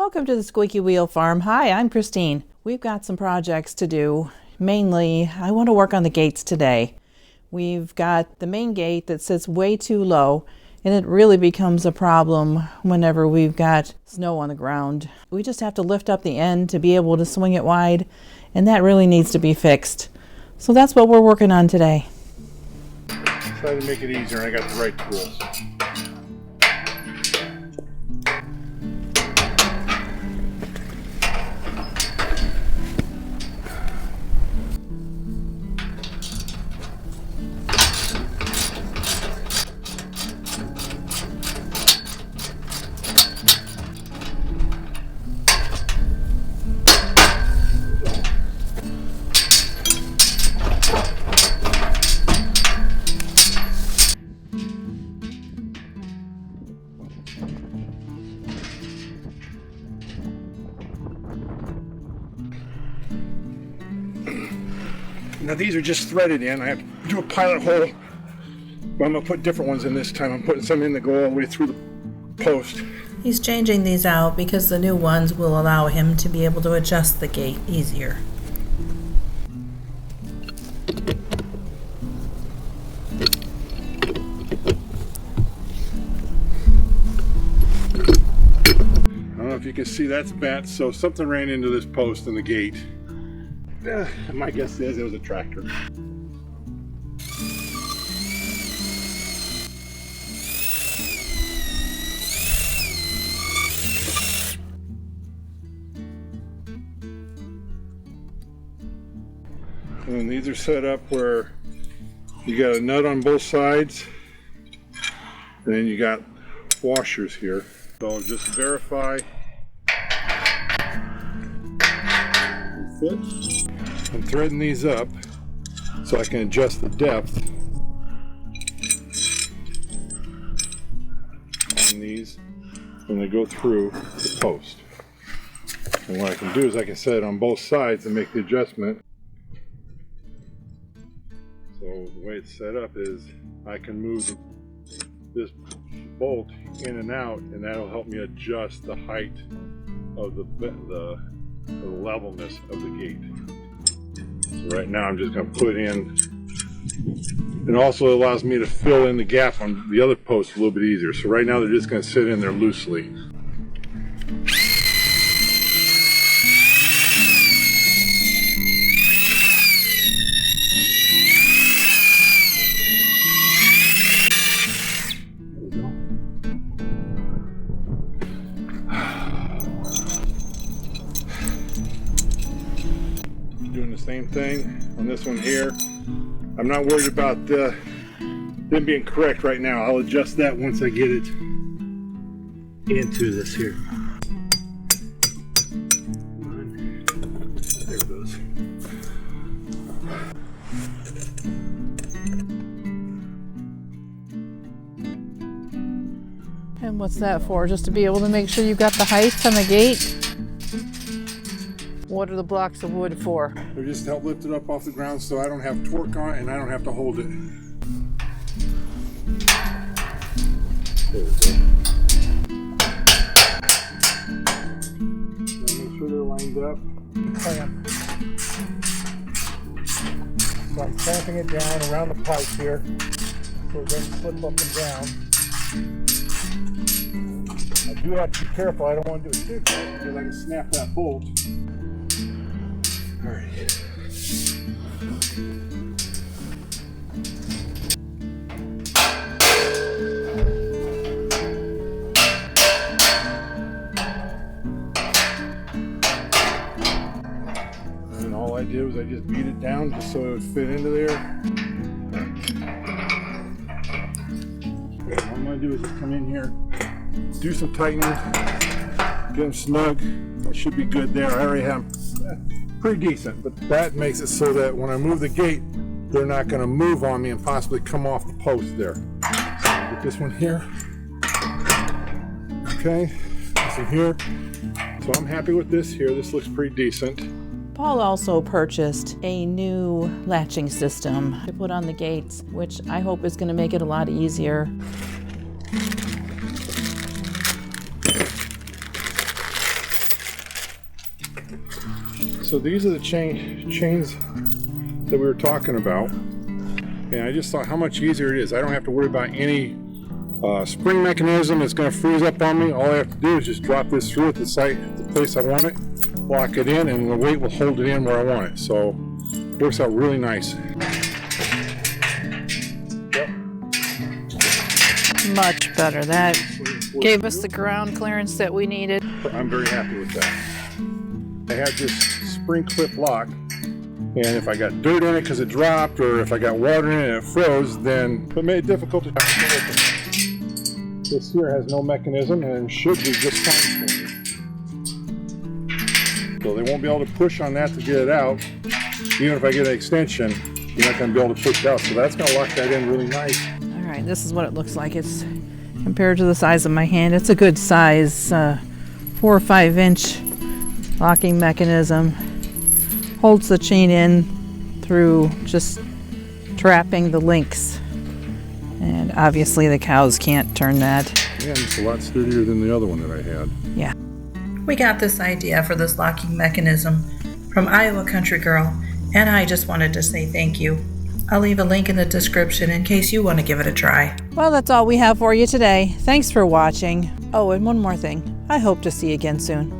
Welcome to the Squeaky Wheel Farm. Hi, I'm Christine. We've got some projects to do. Mainly, I want to work on the gates today. We've got the main gate that sits way too low, and it really becomes a problem whenever we've got snow on the ground. We just have to lift up the end to be able to swing it wide, and that really needs to be fixed. So that's what we're working on today. Try to make it easier, and I got the right tools. Now these are just threaded in. I have to do a pilot hole, but I'm going to put different ones in this time. I'm putting some in that go all the way through the post. He's changing these out because the new ones will allow him to be able to adjust the gate easier. I don't know if you can see, that's bent, so something ran into this post in the gate. My guess is it was a tractor. And these are set up where you got a nut on both sides, and then you got washers here. So just verify it fits. I'm threading these up so I can adjust the depth on these when they go through the post. And what I can do is I can set it on both sides and make the adjustment. So the way it's set up is I can move this bolt in and out, and that'll help me adjust the height of the levelness of the gate. So right now I'm just going to put in, it also allows me to fill in the gap on the other post a little bit easier. So right now they're just going to sit in there loosely. Doing the same thing on this one here. I'm not worried about them being correct right now. I'll adjust that once I get it into this here. There it goes. And what's that for? Just to be able to make sure you've got the height on the gate? What are the blocks of wood for? They're just to help lift it up off the ground so I don't have torque on it and I don't have to hold it. There we go. Now make sure they're lined up. Clamp. So I'm clamping it down around the pipe here so it doesn't slip up and down. I do have to be careful. I don't want to do it too tight because I can snap that bolt. All right. And all I did was I just beat it down just so it would fit into there. All I'm going to do is just come in here, do some tightening, get them snug. I should be good there. I already have pretty decent, but that makes it so that when I move the gate, they're not going to move on me and possibly come off the post there. So get this one here. Okay, this one here. So I'm happy with this here. This looks pretty decent. Paul also purchased a new latching system to put on the gates, which I hope is going to make it a lot easier. So these are the chains that we were talking about. And I just thought how much easier it is. I don't have to worry about any spring mechanism that's going to freeze up on me. All I have to do is just drop this through at the place I want it, lock it in, and the weight will hold it in where I want it. So it works out really nice. Yep. Much better. That gave us the ground clearance that we needed. I'm very happy with that. I had this spring clip lock, and if I got dirt in it because it dropped, or if I got water in it and it froze, then it made it difficult to open. This here has no mechanism and should be just fine for me. So they won't be able to push on that to get it out. Even if I get an extension, you're not going to be able to push it out. So that's going to lock that in really nice. All right, this is what it looks like. It's compared to the size of my hand. It's a good size, 4 or 5 inch locking mechanism. Holds the chain in through just trapping the links. And obviously the cows can't turn that. And it's a lot sturdier than the other one that I had. Yeah. We got this idea for this locking mechanism from Iowa Country Girl, and I just wanted to say thank you. I'll leave a link in the description in case you want to give it a try. Well, that's all we have for you today. Thanks for watching. Oh, and one more thing. I hope to see you again soon.